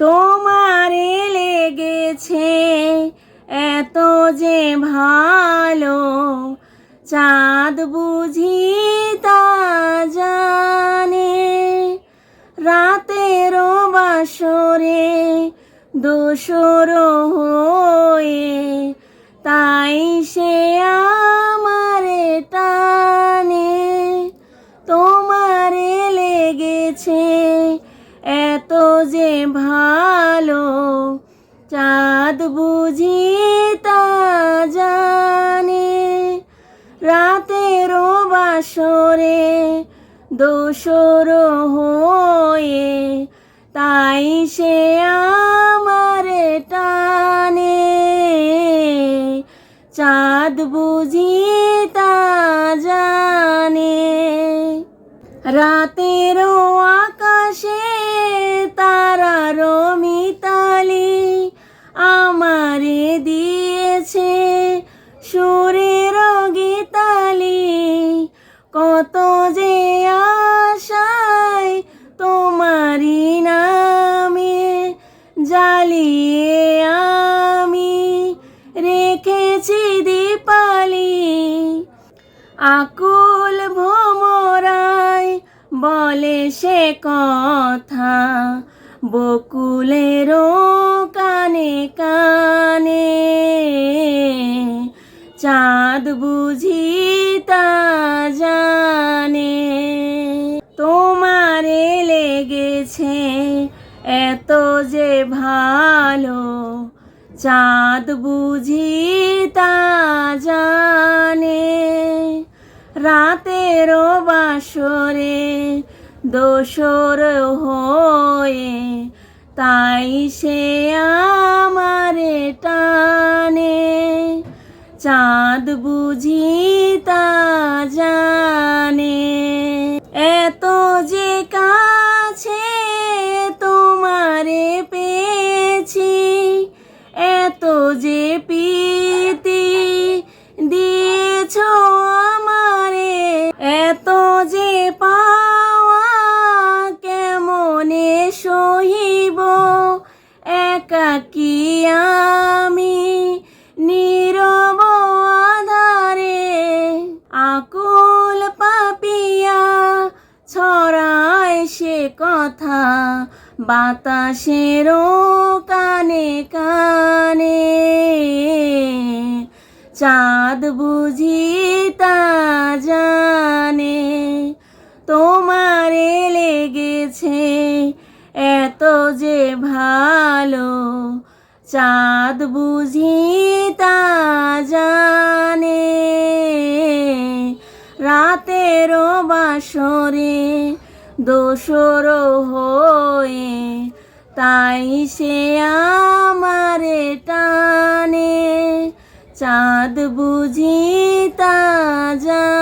তোমারে লেগেছে এত যে ভালো, চাঁদ বুঝি তা জানে। রাতেরও বাসরে দোসর হয়ে, তাই সে আমারে টানে। তোমারে লেগেছে এত যে ভালো, চাঁদ বুঝি তা জানে। রাতেরও বাসরে দোসর হয়ে, তাই সে আমারে টানে। চাঁদ বুঝি তা জানে। রাতেরও আকাশে তারার মিতালি আমারে দিয়েছে সুরের গীতালি। কত যে আশায় তোমারি নামে জ্বালিয়ে আমি রেখেছি দীপালি। আকুল ভ্রমরায় বলে সে কথা, বকুলেরও কানে কানে। চাঁদ বুঝি তা জানে। তোমারে লেগেছে এত যে ভালো, চাঁদ বুঝি তা জানে। রাতেরও বাসরে দোসর হয়ে, তাই সে আমারে টানে। চাঁদ বুঝি তা জানে। এত যে কাছে তোমারে পেয়েছি, এত যে প্রীতি দিয়েছ আমারে। এত যে পাওয়া কেমনে সহিব, একাকী আমি নীরব আধারে। আকুল পাপিয়া ছড়ায় সে কথা বাতাসেরও কানে কানে। চাঁদ বুঝি তা জানে। তোমারে লেগেছে এত যে ভালো, চাঁদ বুঝি তা জানে। রাতেরও বাসরে দোসর হয়ে, তাই সে আমারে টানে। চাঁদ বুঝি তা জানে।